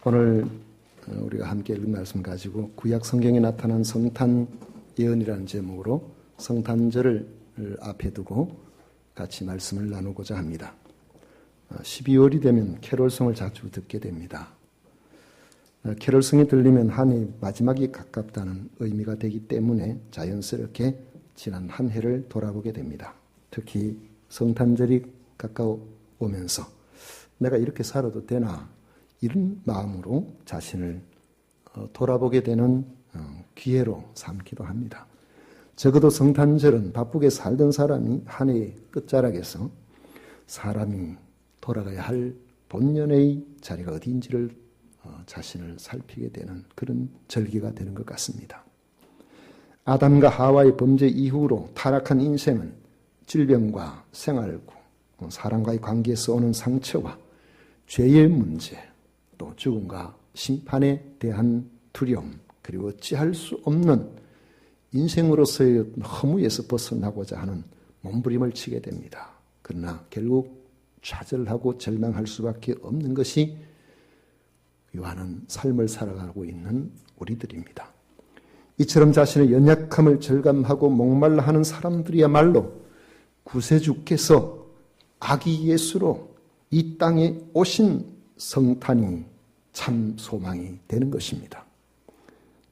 오늘 우리가 함께 읽은 말씀 가지고 구약 성경에 나타난 성탄 예언이라는 제목으로 성탄절을 앞에 두고 같이 말씀을 나누고자 합니다. 12월이 되면 캐롤송을 자주 듣게 됩니다. 캐롤송이 들리면 한 해 마지막이 가깝다는 의미가 되기 때문에 자연스럽게 지난 한 해를 돌아보게 됩니다. 특히 성탄절이 가까워오면서 내가 이렇게 살아도 되나 이런 마음으로 자신을 돌아보게 되는 기회로 삼기도 합니다. 적어도 성탄절은 바쁘게 살던 사람이 한 해의 끝자락에서 사람이 돌아가야 할 본연의 자리가 어디인지를 자신을 살피게 되는 그런 절기가 되는 것 같습니다. 아담과 하와의 범죄 이후로 타락한 인생은 질병과 생활고 사람과의 관계에서 오는 상처와 죄의 문제, 또 죽음과 심판에 대한 두려움, 그리고 어찌할 수 없는 인생으로서의 허무에서 벗어나고자 하는 몸부림을 치게 됩니다. 그러나 결국 좌절하고 절망할 수밖에 없는 것이 유한한 삶을 살아가고 있는 우리들입니다. 이처럼 자신의 연약함을 절감하고 목말라 하는 사람들이야말로 구세주께서 아기 예수로 이 땅에 오신 성탄이 참 소망이 되는 것입니다.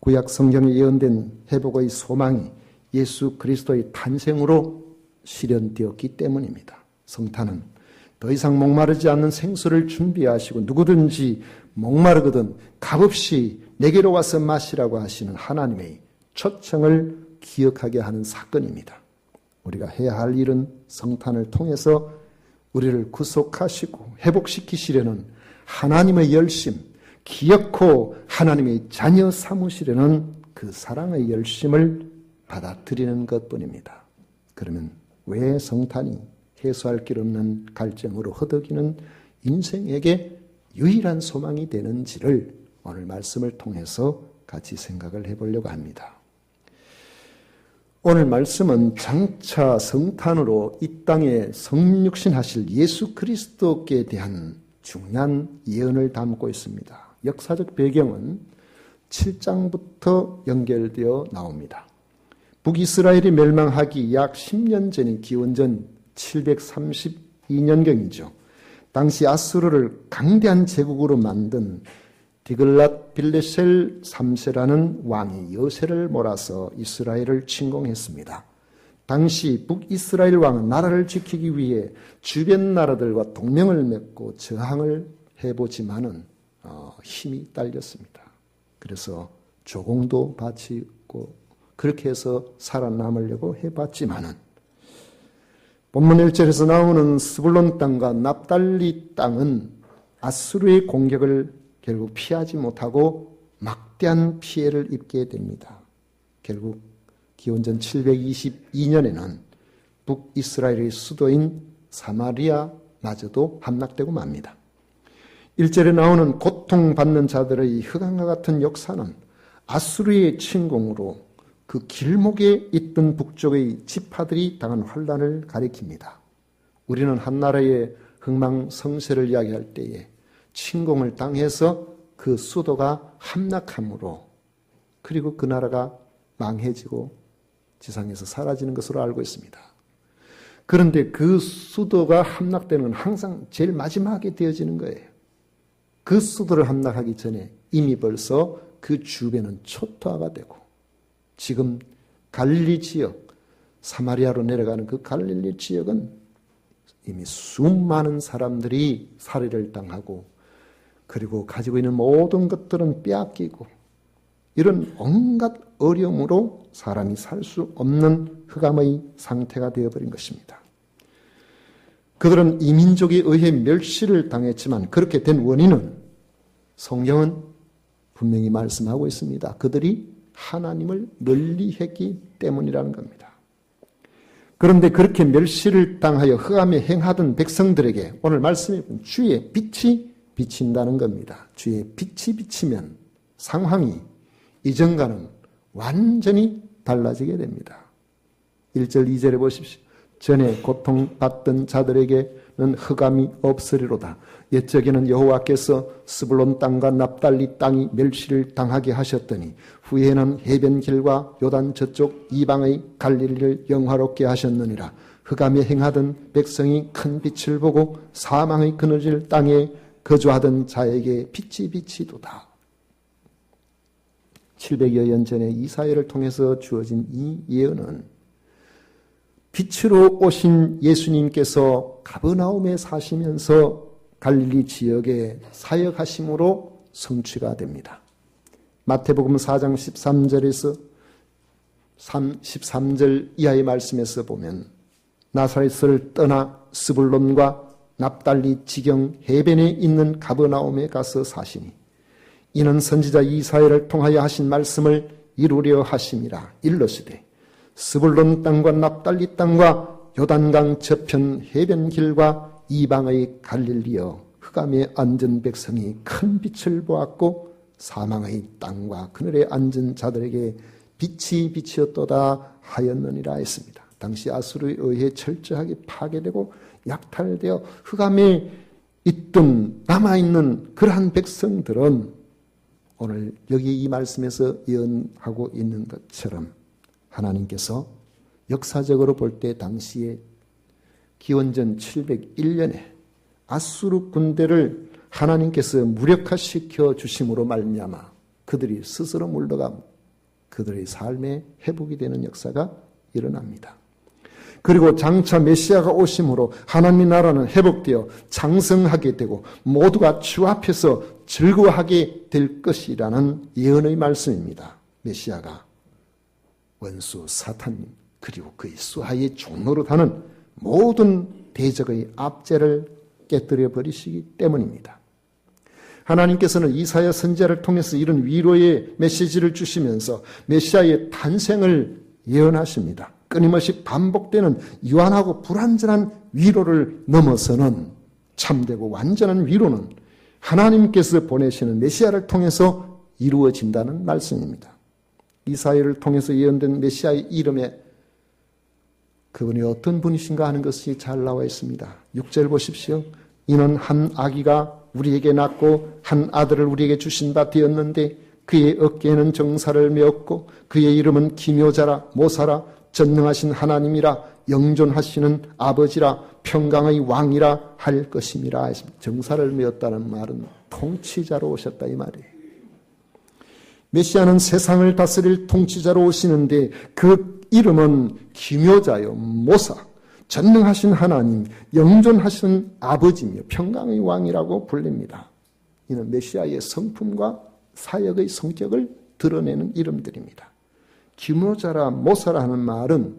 구약 성경에 예언된 회복의 소망이 예수 그리스도의 탄생으로 실현되었기 때문입니다. 성탄은 더 이상 목마르지 않는 생수를 준비하시고 누구든지 목마르거든 값없이 내게로 와서 마시라고 하시는 하나님의 초청을 기억하게 하는 사건입니다. 우리가 해야 할 일은 성탄을 통해서 우리를 구속하시고 회복시키시려는 하나님의 열심, 기어코 하나님의 자녀 삼으시려는 그 사랑의 열심을 받아들이는 것뿐입니다. 그러면 왜 성탄이 해소할 길 없는 갈증으로 허덕이는 인생에게 유일한 소망이 되는지를 오늘 말씀을 통해서 같이 생각을 해보려고 합니다. 오늘 말씀은 장차 성탄으로 이 땅에 성육신하실 예수 그리스도께 대한 중요한 예언을 담고 있습니다. 역사적 배경은 7장부터 연결되어 나옵니다. 북이스라엘이 멸망하기 약 10년 전인 기원전 732년경이죠. 당시 아수르를 강대한 제국으로 만든 디글랏 빌레셀 3세라는 왕이 여세를 몰아서 이스라엘을 침공했습니다. 당시 북이스라엘 왕은 나라를 지키기 위해 주변 나라들과 동맹을 맺고 저항을 해보지만은 힘이 딸렸습니다. 그래서 조공도 바치고 그렇게 해서 살아남으려고 해봤지만은 본문 1절에서 나오는 스불론 땅과 납달리 땅은 아수르의 공격을 결국 피하지 못하고 막대한 피해를 입게 됩니다. 결국 기원전 722년에는 북이스라엘의 수도인 사마리아마저도 함락되고 맙니다. 1절에 나오는 고통받는 자들의 흑암과 같은 역사는 아수르의 침공으로 그 길목에 있던 북쪽의 지파들이 당한 환란을 가리킵니다. 우리는 한 나라의 흥망성쇠를 이야기할 때에 침공을 당해서 그 수도가 함락함으로 그리고 그 나라가 망해지고 지상에서 사라지는 것으로 알고 있습니다. 그런데 그 수도가 함락되는 건 항상 제일 마지막에 되어지는 거예요. 그 수도를 함락하기 전에 이미 벌써 그 주변은 초토화가 되고 지금 갈릴리 지역, 사마리아로 내려가는 그 갈릴리 지역은 이미 수많은 사람들이 살해를 당하고 그리고 가지고 있는 모든 것들은 빼앗기고 이런 온갖 어려움으로 사람이 살 수 없는 흑암의 상태가 되어버린 것입니다. 그들은 이민족에 의해 멸시를 당했지만 그렇게 된 원인은 성경은 분명히 말씀하고 있습니다. 그들이 하나님을 멀리했기 때문이라는 겁니다. 그런데 그렇게 멸시를 당하여 흑암에 행하던 백성들에게 오늘 말씀해 본 주의 빛이 비친다는 겁니다. 주의 빛이 비치면 상황이 이전과는 완전히 달라지게 됩니다. 1절 2절에 보십시오. 전에 고통받던 자들에게 흑암이 없으리로다. 옛적에는 여호와께서 스불론 땅과 납달리 땅이 멸시를 당하게 하셨더니 후에는 해변길과 요단 저쪽 이방의 갈릴리를 영화롭게 하셨느니라. 흑암에 행하던 백성이 큰 빛을 보고 사망의 그늘질 땅에 거주하던 자에게 빛이 비치도다. 700여 년 전에 이사야를 통해서 주어진 이 예언은 빛으로 오신 예수님께서 가버나움에 사시면서 갈릴리 지역에 사역하심으로 성취가 됩니다. 마태복음 4장 13절에서 13절 이하의 말씀에서 보면 나사렛을 떠나 스불론과 납달리 지경 해변에 있는 가버나움에 가서 사시니 이는 선지자 이사야를 통하여 하신 말씀을 이루려 하심이라. 일러시되 스불론 땅과 납달리 땅과 요단강 저편 해변길과 이방의 갈릴리여 흑암에 앉은 백성이 큰 빛을 보았고 사망의 땅과 그늘에 앉은 자들에게 빛이 비치었도다 하였느니라 했습니다. 당시 아수르에 의해 철저하게 파괴되고 약탈되어 흑암에 있던 남아있는 그러한 백성들은 오늘 여기 이 말씀에서 예언하고 있는 것처럼 하나님께서 역사적으로 볼 때 당시에 기원전 701년에 아수르 군대를 하나님께서 무력화시켜 주심으로 말미암아 그들이 스스로 물러가 그들의 삶에 회복이 되는 역사가 일어납니다. 그리고 장차 메시아가 오심으로 하나님의 나라는 회복되어 장성하게 되고 모두가 주 앞에서 즐거워하게 될 것이라는 예언의 말씀입니다. 메시아가 원수 사탄 그리고 그의 수하의 종로로 하는 모든 대적의 압제를 깨뜨려 버리시기 때문입니다. 하나님께서는 이사야 선지자를 통해서 이런 위로의 메시지를 주시면서 메시아의 탄생을 예언하십니다. 끊임없이 반복되는 유한하고 불완전한 위로를 넘어서는 참되고 완전한 위로는 하나님께서 보내시는 메시아를 통해서 이루어진다는 말씀입니다. 이사야를 통해서 예언된 메시아의 이름에 그분이 어떤 분이신가 하는 것이 잘 나와 있습니다. 6절 보십시오. 이는 한 아기가 우리에게 낳고 한 아들을 우리에게 주신 바 되었는데 그의 어깨에는 정사를 메었고 그의 이름은 기묘자라 모사라 전능하신 하나님이라 영존하시는 아버지라 평강의 왕이라 할 것임이라. 정사를 메었다는 말은 통치자로 오셨다 이 말이에요. 메시아는 세상을 다스릴 통치자로 오시는데 그 이름은 기묘자요 모사 전능하신 하나님 영존하신 아버지며 평강의 왕이라고 불립니다. 이는 메시아의 성품과 사역의 성격을 드러내는 이름들입니다. 기묘자라 모사라 하는 말은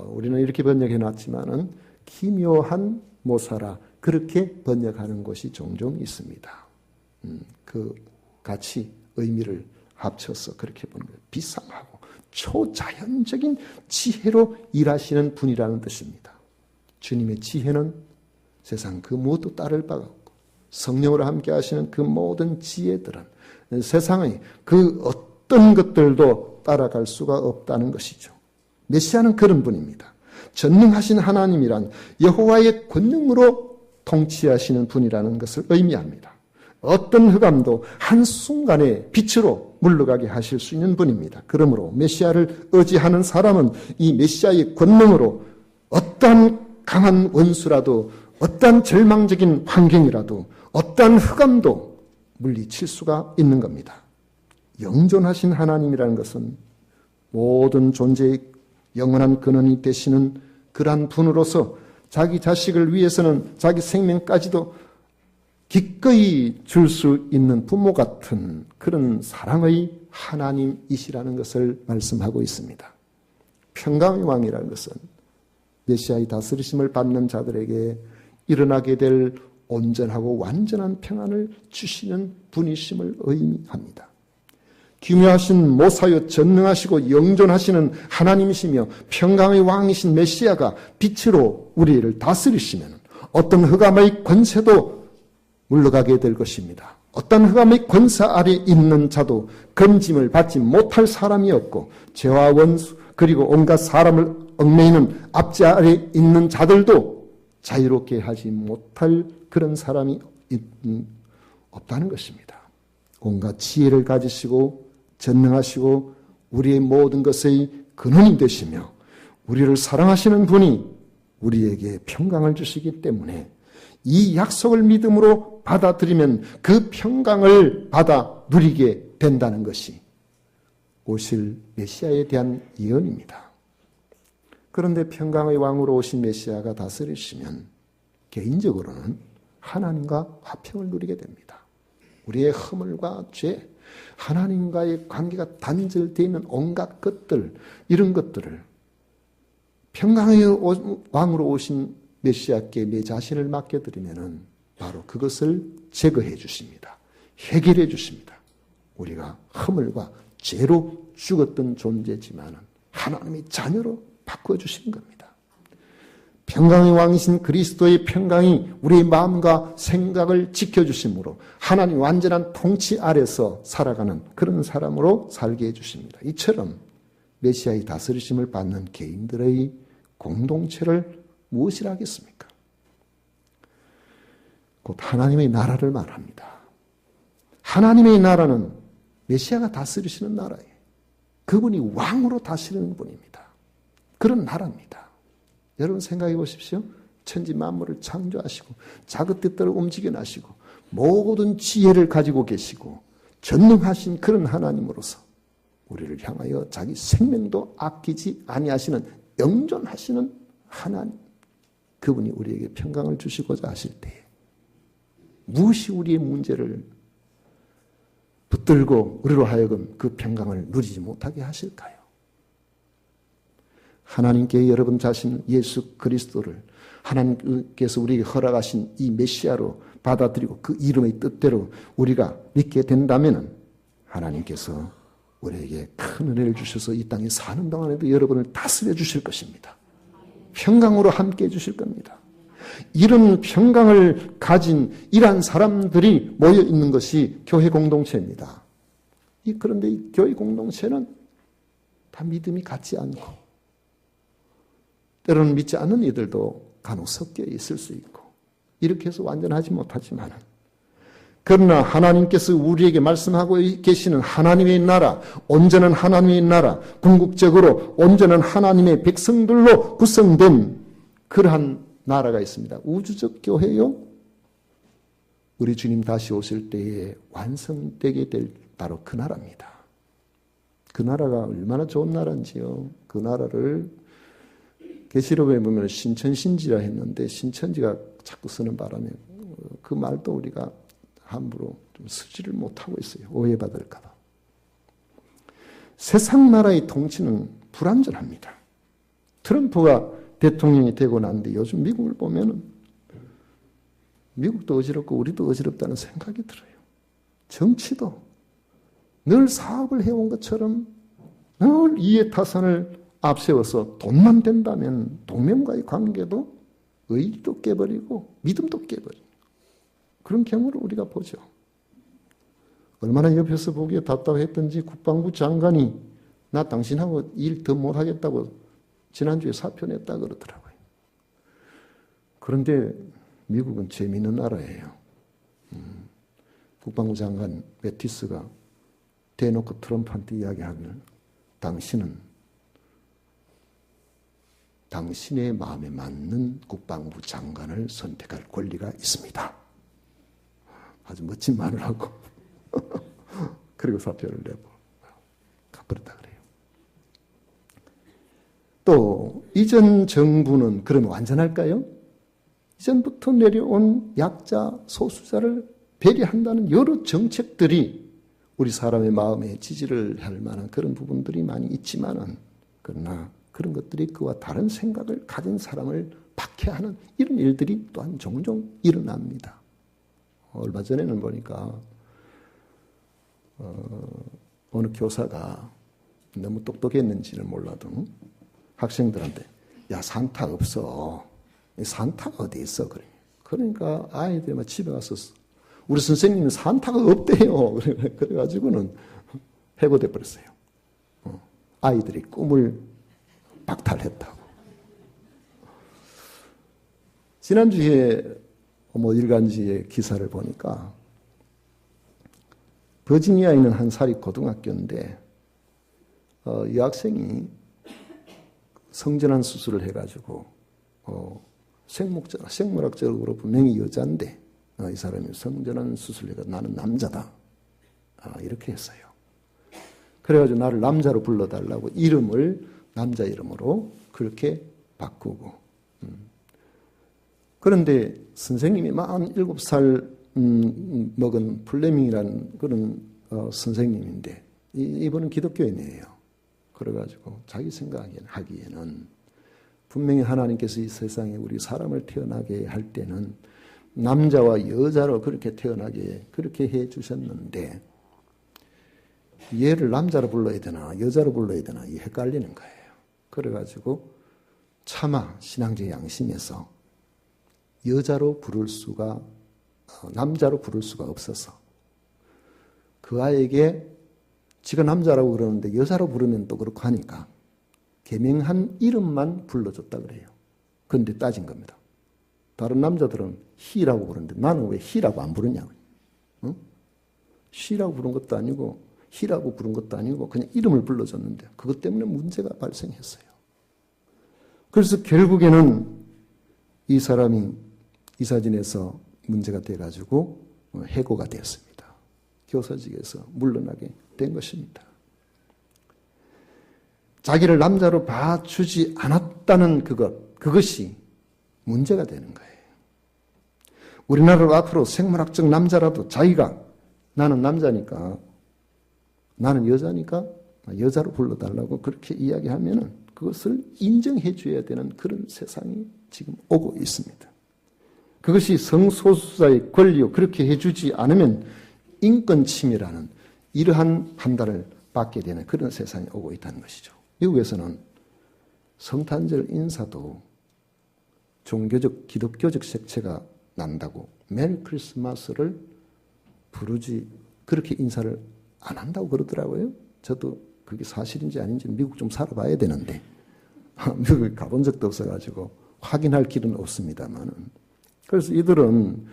우리는 이렇게 번역해 놨지만은 기묘한 모사라 그렇게 번역하는 곳이 종종 있습니다. 그 같이 의미를 합쳐서 그렇게 보는 거예요. 비상하고 초자연적인 지혜로 일하시는 분이라는 뜻입니다. 주님의 지혜는 세상 그 무엇도 따를 바가 없고 성령으로 함께 하시는 그 모든 지혜들은 세상의 그 어떤 것들도 따라갈 수가 없다는 것이죠. 메시아는 그런 분입니다. 전능하신 하나님이란 여호와의 권능으로 통치하시는 분이라는 것을 의미합니다. 어떤 흑암도 한순간에 빛으로 물러가게 하실 수 있는 분입니다. 그러므로 메시아를 의지하는 사람은 이 메시아의 권능으로 어떠한 강한 원수라도 어떠한 절망적인 환경이라도 어떠한 흑암도 물리칠 수가 있는 겁니다. 영존하신 하나님이라는 것은 모든 존재의 영원한 근원이 되시는 그러한 분으로서 자기 자식을 위해서는 자기 생명까지도 기꺼이 줄 수 있는 부모 같은 그런 사랑의 하나님이시라는 것을 말씀하고 있습니다. 평강의 왕이라는 것은 메시아의 다스리심을 받는 자들에게 일어나게 될 온전하고 완전한 평안을 주시는 분이심을 의미합니다. 기묘하신 모사여 전능하시고 영존하시는 하나님이시며 평강의 왕이신 메시아가 빛으로 우리를 다스리시면 어떤 흑암의 권세도 물러가게 될 것입니다. 어떤 흑암의 권세 아래 있는 자도 건짐을 받지 못할 사람이 없고 죄와 원수 그리고 온갖 사람을 얽매이는 압제 아래 있는 자들도 자유롭게 하지 못할 그런 사람이 없다는 것입니다. 온갖 지혜를 가지시고 전능하시고 우리의 모든 것의 근원이 되시며 우리를 사랑하시는 분이 우리에게 평강을 주시기 때문에 이 약속을 믿음으로 받아들이면 그 평강을 받아 누리게 된다는 것이 오실 메시아에 대한 예언입니다. 그런데 평강의 왕으로 오신 메시아가 다스리시면 개인적으로는 하나님과 화평을 누리게 됩니다. 우리의 허물과 죄, 하나님과의 관계가 단절되어 있는 온갖 것들, 이런 것들을 평강의 왕으로 오신 메시아께 내 자신을 맡겨드리면은 바로 그것을 제거해 주십니다. 해결해 주십니다. 우리가 허물과 죄로 죽었던 존재지만은 하나님의 자녀로 바꿔주시는 겁니다. 평강의 왕이신 그리스도의 평강이 우리의 마음과 생각을 지켜주심으로 하나님 완전한 통치 아래서 살아가는 그런 사람으로 살게 해주십니다. 이처럼 메시아의 다스리심을 받는 개인들의 공동체를 무엇이라 하겠습니까? 곧 하나님의 나라를 말합니다. 하나님의 나라는 메시아가 다스리시는 나라예요. 그분이 왕으로 다스리는 분입니다. 그런 나라입니다. 여러분 생각해 보십시오. 천지 만물을 창조하시고 자기 뜻대로 움직여 나시고 모든 지혜를 가지고 계시고 전능하신 그런 하나님으로서 우리를 향하여 자기 생명도 아끼지 아니하시는 영존하시는 하나님, 그분이 우리에게 평강을 주시고자 하실 때에 무엇이 우리의 문제를 붙들고 우리로 하여금 그 평강을 누리지 못하게 하실까요? 하나님께 여러분 자신 예수 그리스도를 하나님께서 우리에게 허락하신 이 메시아로 받아들이고 그 이름의 뜻대로 우리가 믿게 된다면 하나님께서 우리에게 큰 은혜를 주셔서 이 땅에 사는 동안에도 여러분을 다스려 주실 것입니다. 평강으로 함께 해 주실 겁니다. 이런 평강을 가진 이러한 사람들이 모여 있는 것이 교회 공동체입니다. 그런데 이 교회 공동체는 다 믿음이 같지 않고 때로는 믿지 않는 이들도 간혹 섞여 있을 수 있고 이렇게 해서 완전하지 못하지만 그러나 하나님께서 우리에게 말씀하고 계시는 하나님의 나라, 온전한 하나님의 나라, 궁극적으로 온전한 하나님의 백성들로 구성된 그러한 나라가 있습니다. 우주적 교회요. 우리 주님 다시 오실 때에 완성되게 될 바로 그 나라입니다. 그 나라가 얼마나 좋은 나라인지요. 그 나라를 계시록에 보면 신천신지라 했는데 신천지가 자꾸 쓰는 바람에 그 말도 우리가 함부로 좀 쓰지를 못하고 있어요. 오해받을까 봐. 세상 나라의 통치는 불완전합니다. 트럼프가 대통령이 되고 난데 요즘 미국을 보면은 미국도 어지럽고 우리도 어지럽다는 생각이 들어요. 정치도 늘 사업을 해온 것처럼 늘 이해타산을 앞세워서 돈만 된다면 동맹과의 관계도 의리도 깨버리고 믿음도 깨버리고 그런 경우를 우리가 보죠. 얼마나 옆에서 보기에 답답했던지 국방부 장관이 나 당신하고 일 더 못하겠다고 지난주에 사표 냈다 그러더라고요. 그런데 미국은 재미있는 나라예요. 국방부 장관 매티스가 대놓고 트럼프한테 이야기하기를 당신은 당신의 마음에 맞는 국방부 장관을 선택할 권리가 있습니다. 아주 멋진 말을 하고 그리고 사표를 내고 그렇다 그래요. 또 이전 정부는 그럼 완전할까요? 이전부터 내려온 약자, 소수자를 배려한다는 여러 정책들이 우리 사람의 마음에 지지를 할 만한 그런 부분들이 많이 있지만은 그러나 그런 것들이 그와 다른 생각을 가진 사람을 박해하는 이런 일들이 또한 종종 일어납니다. 얼마 전에는 보니까 어느 교사가 너무 똑똑했는지는 몰라도 학생들한테 야 산타 없어. 산타가 어디 있어? 그러니까 아이들이 막 집에 가서 우리 선생님은 산타가 없대요. 그래가지고는 해고돼 버렸어요. 아이들이 꿈을 박탈했다고. 지난주에 일간지의 기사를 보니까 버지니아에 있는 한 사립고등학교인데 여학생이 성전환 수술을 해가지고 생물학적으로 분명히 여자인데 이 사람이 성전환 수술을 해가 나는 남자다 이렇게 했어요. 그래가지고 나를 남자로 불러달라고 이름을 남자 이름으로 그렇게 바꾸고 그런데 선생님이 47살 먹은 플레밍이라는 그런 선생님인데 이분은 기독교인이에요. 그래가지고 자기 생각하기에는 분명히 하나님께서 이 세상에 우리 사람을 태어나게 할 때는 남자와 여자로 그렇게 태어나게 그렇게 해 주셨는데 얘를 남자로 불러야 되나 여자로 불러야 되나 이 헷갈리는 거예요. 그래가지고 차마 신앙적 양심에서 여자로 부를 수가 남자로 부를 수가 없어서 그 아이에게 지가 남자라고 그러는데 여자로 부르면 또 그렇고 하니까 개명한 이름만 불러줬다 그래요. 그런데 따진 겁니다. 다른 남자들은 희라고 부르는데 나는 왜 희라고 안 부르냐고. 응? 쉬라고 부른 것도 아니고 희라고 부른 것도 아니고 그냥 이름을 불러줬는데 그것 때문에 문제가 발생했어요. 그래서 결국에는 이 사람이 이사진에서 문제가 돼가지고 해고가 되었습니다. 교사직에서 물러나게 된 것입니다. 자기를 남자로 봐주지 않았다는 그것이 문제가 되는 거예요. 우리나라로 앞으로 생물학적 남자라도 자기가 나는 남자니까 나는 여자니까 여자로 불러달라고 그렇게 이야기하면은 그것을 인정해 줘야 되는 그런 세상이 지금 오고 있습니다. 그것이 성소수자의 권리요 그렇게 해주지 않으면 인권 침해라는 이러한 판단을 받게 되는 그런 세상이 오고 있다는 것이죠. 미국에서는 성탄절 인사도 종교적 기독교적 색채가 난다고 메리 크리스마스를 부르지 그렇게 인사를 안 한다고 그러더라고요. 저도 그게 사실인지 아닌지 미국 좀 살아봐야 되는데 미국에 가본 적도 없어가지고 확인할 길은 없습니다만은 그래서 이들은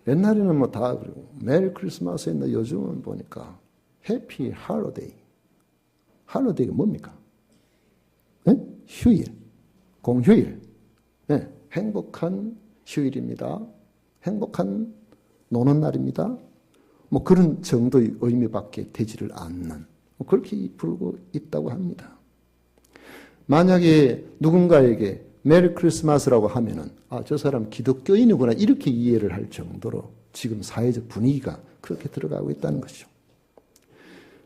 옛날에는 뭐 다 그리고 메리 크리스마스 했는데 요즘은 보니까 해피 할로데이. 할로데이가 뭡니까? 네? 휴일, 공휴일. 네, 행복한 휴일입니다. 행복한 노는 날입니다. 뭐 그런 정도의 의미밖에 되지를 않는 그렇게 부르고 있다고 합니다. 만약에 누군가에게 메리 크리스마스라고 하면은 저 사람 기독교인이구나 이렇게 이해를 할 정도로 지금 사회적 분위기가 그렇게 들어가고 있다는 것이죠.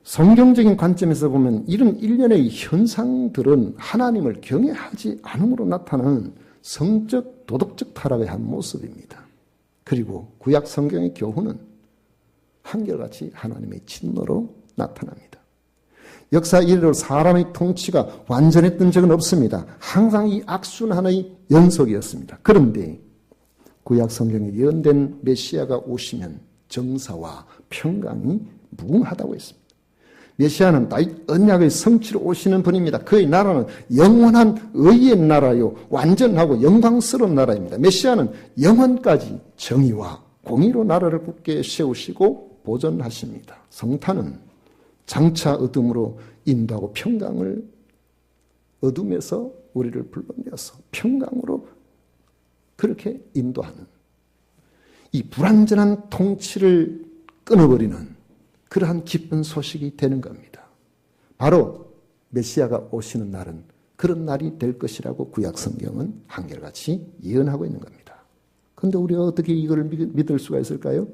성경적인 관점에서 보면 이런 일련의 현상들은 하나님을 경외하지 않음으로 나타나는 성적 도덕적 타락의 한 모습입니다. 그리고 구약 성경의 교훈은 한결같이 하나님의 진노로 나타납니다. 역사 이래로 사람의 통치가 완전했던 적은 없습니다. 항상 이 악순환의 연속이었습니다. 그런데 구약 성경에 예언된 메시아가 오시면 정사와 평강이 무궁하다고 했습니다. 메시아는 다윗 언약의 성취로 오시는 분입니다. 그의 나라는 영원한 의의 나라요 완전하고 영광스러운 나라입니다. 메시아는 영원까지 정의와 공의로 나라를 굳게 세우시고 보존하십니다. 성탄은 장차 어둠으로 인도하고 평강을 어둠에서 우리를 불러내어서 평강으로 그렇게 인도하는 이 불완전한 통치를 끊어버리는 그러한 기쁜 소식이 되는 겁니다. 바로 메시아가 오시는 날은 그런 날이 될 것이라고 구약 성경은 한결같이 예언하고 있는 겁니다. 그런데 우리가 어떻게 이걸 믿을 수가 있을까요?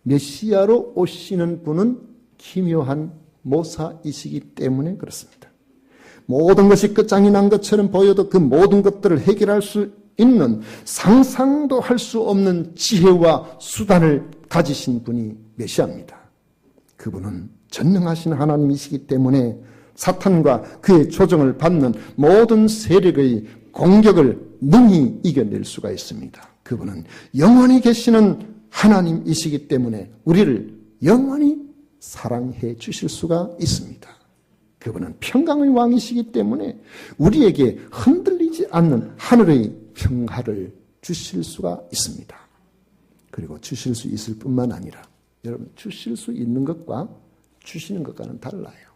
메시아로 오시는 분은 기묘한 모사이시기 때문에 그렇습니다. 모든 것이 끝장이 난 것처럼 보여도 그 모든 것들을 해결할 수 있는 상상도 할 수 없는 지혜와 수단을 가지신 분이 메시아입니다. 그분은 전능하신 하나님이시기 때문에 사탄과 그의 조정을 받는 모든 세력의 공격을 능히 이겨낼 수가 있습니다. 그분은 영원히 계시는 하나님이시기 때문에 우리를 영원히 사랑해 주실 수가 있습니다. 그분은 평강의 왕이시기 때문에 우리에게 흔들리지 않는 하늘의 평화를 주실 수가 있습니다. 그리고 주실 수 있을 뿐만 아니라 여러분 주실 수 있는 것과 주시는 것과는 달라요.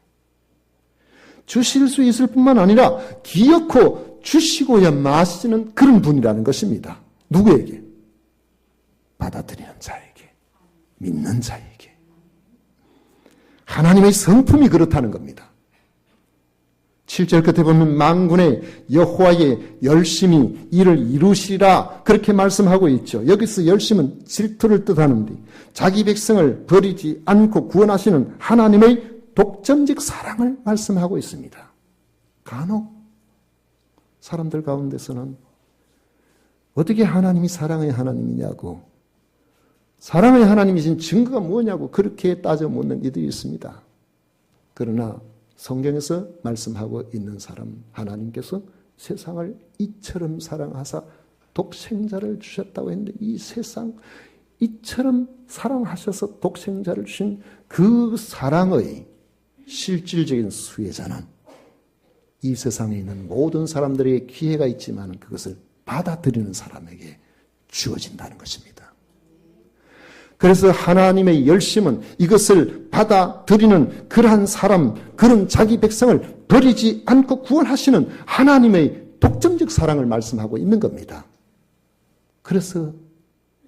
주실 수 있을 뿐만 아니라 기어코 주시고야 마시는 그런 분이라는 것입니다. 누구에게? 받아들이는 자에게, 믿는 자에게. 하나님의 성품이 그렇다는 겁니다. 7절 끝에 보면 만군의 여호와의 열심히 이를 이루시리라 그렇게 말씀하고 있죠. 여기서 열심은 질투를 뜻하는데 자기 백성을 버리지 않고 구원하시는 하나님의 독점적 사랑을 말씀하고 있습니다. 간혹 사람들 가운데서는 어떻게 하나님이 사랑의 하나님이냐고, 사랑의 하나님이신 증거가 뭐냐고 그렇게 따져 묻는 이들이 있습니다. 그러나 성경에서 말씀하고 있는 사람, 하나님께서 세상을 이처럼 사랑하사 독생자를 주셨다고 했는데 이 세상 이처럼 사랑하셔서 독생자를 주신 그 사랑의 실질적인 수혜자는 이 세상에 있는 모든 사람들에게 기회가 있지만 그것을 받아들이는 사람에게 주어진다는 것입니다. 그래서 하나님의 열심은 이것을 받아들이는 그러한 사람, 그런 자기 백성을 버리지 않고 구원하시는 하나님의 독점적 사랑을 말씀하고 있는 겁니다. 그래서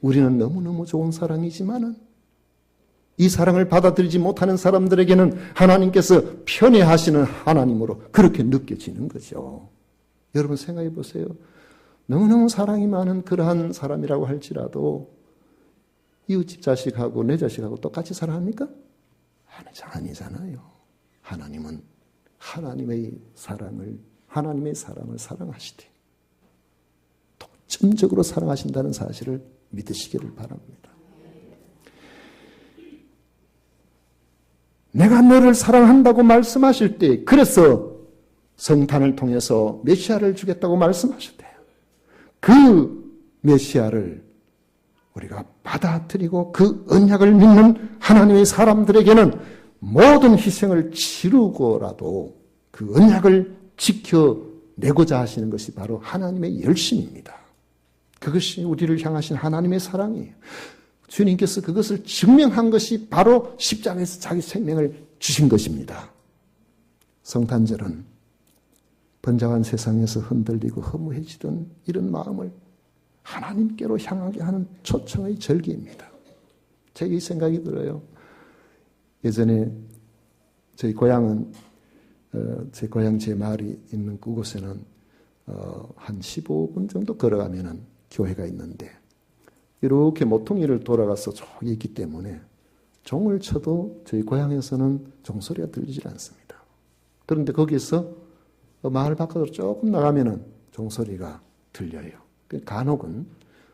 우리는 너무너무 좋은 사랑이지만은 이 사랑을 받아들이지 못하는 사람들에게는 하나님께서 편애하시는 하나님으로 그렇게 느껴지는 거죠. 여러분 생각해 보세요. 너무너무 사랑이 많은 그러한 사람이라고 할지라도 이웃집 자식하고 내 자식하고 똑같이 사랑합니까? 아니잖아요. 하나님은 하나님의 사랑을 사랑하시되 독점적으로 사랑하신다는 사실을 믿으시기를 바랍니다. 내가 너를 사랑한다고 말씀하실 때 그래서 성탄을 통해서 메시아를 주겠다고 말씀하셨대요. 그 메시아를 우리가 받아들이고 그 언약을 믿는 하나님의 사람들에게는 모든 희생을 치르고라도 그 언약을 지켜내고자 하시는 것이 바로 하나님의 열심입니다. 그것이 우리를 향하신 하나님의 사랑이에요. 주님께서 그것을 증명한 것이 바로 십자가에서 자기 생명을 주신 것입니다. 성탄절은 번잡한 세상에서 흔들리고 허무해지던 이런 마음을 하나님께로 향하게 하는 초청의 절기입니다. 제가 이 생각이 들어요. 예전에 저희 고향은 제 고향 제 마을이 있는 그곳에는 한 15분 정도 걸어가면은 교회가 있는데 이렇게 모퉁이를 돌아가서 저기 있기 때문에 종을 쳐도 저희 고향에서는 종소리가 들리질 않습니다. 그런데 거기서 마을 바깥으로 조금 나가면은 종소리가 들려요. 간혹은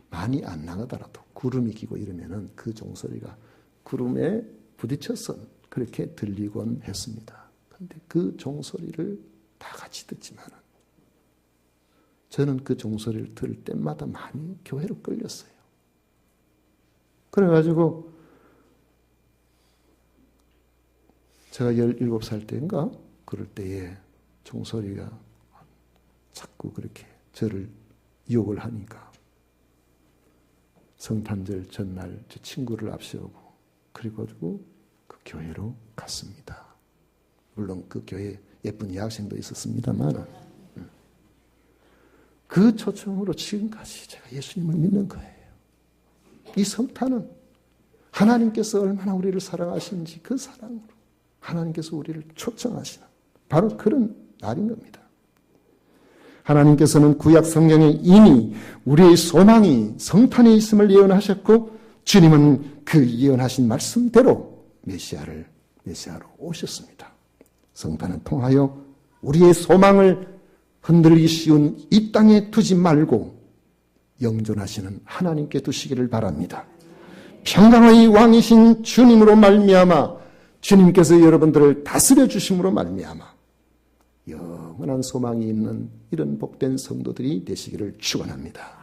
많이 안 나가더라도 구름이 끼고 이러면은 그 종소리가 구름에 부딪혀서 그렇게 들리곤 했습니다. 그런데 그 종소리를 다 같이 듣지만은 저는 그 종소리를 들을 때마다 많이 교회로 끌렸어요. 그래가지고 제가 17살 때인가 그럴 때에 종소리가 자꾸 그렇게 저를 유혹을 하니까 성탄절 전날 제 친구를 앞세우고 그래가지고 그 교회로 갔습니다. 물론 그 교회에 예쁜 여학생도 있었습니다만 그 초청으로 지금까지 제가 예수님을 믿는 거예요. 이 성탄은 하나님께서 얼마나 우리를 사랑하시는지 그 사랑으로 하나님께서 우리를 초청하시는 바로 그런 날인 겁니다. 하나님께서는 구약 성경에 이미 우리의 소망이 성탄에 있음을 예언하셨고 주님은 그 예언하신 말씀대로 메시아로 오셨습니다. 성탄을 통하여 우리의 소망을 흔들기 쉬운 이 땅에 두지 말고 영존하시는 하나님께 두시기를 바랍니다. 평강의 왕이신 주님으로 말미암아 주님께서 여러분들을 다스려 주심으로 말미암아 영원한 소망이 있는 이런 복된 성도들이 되시기를 축원합니다.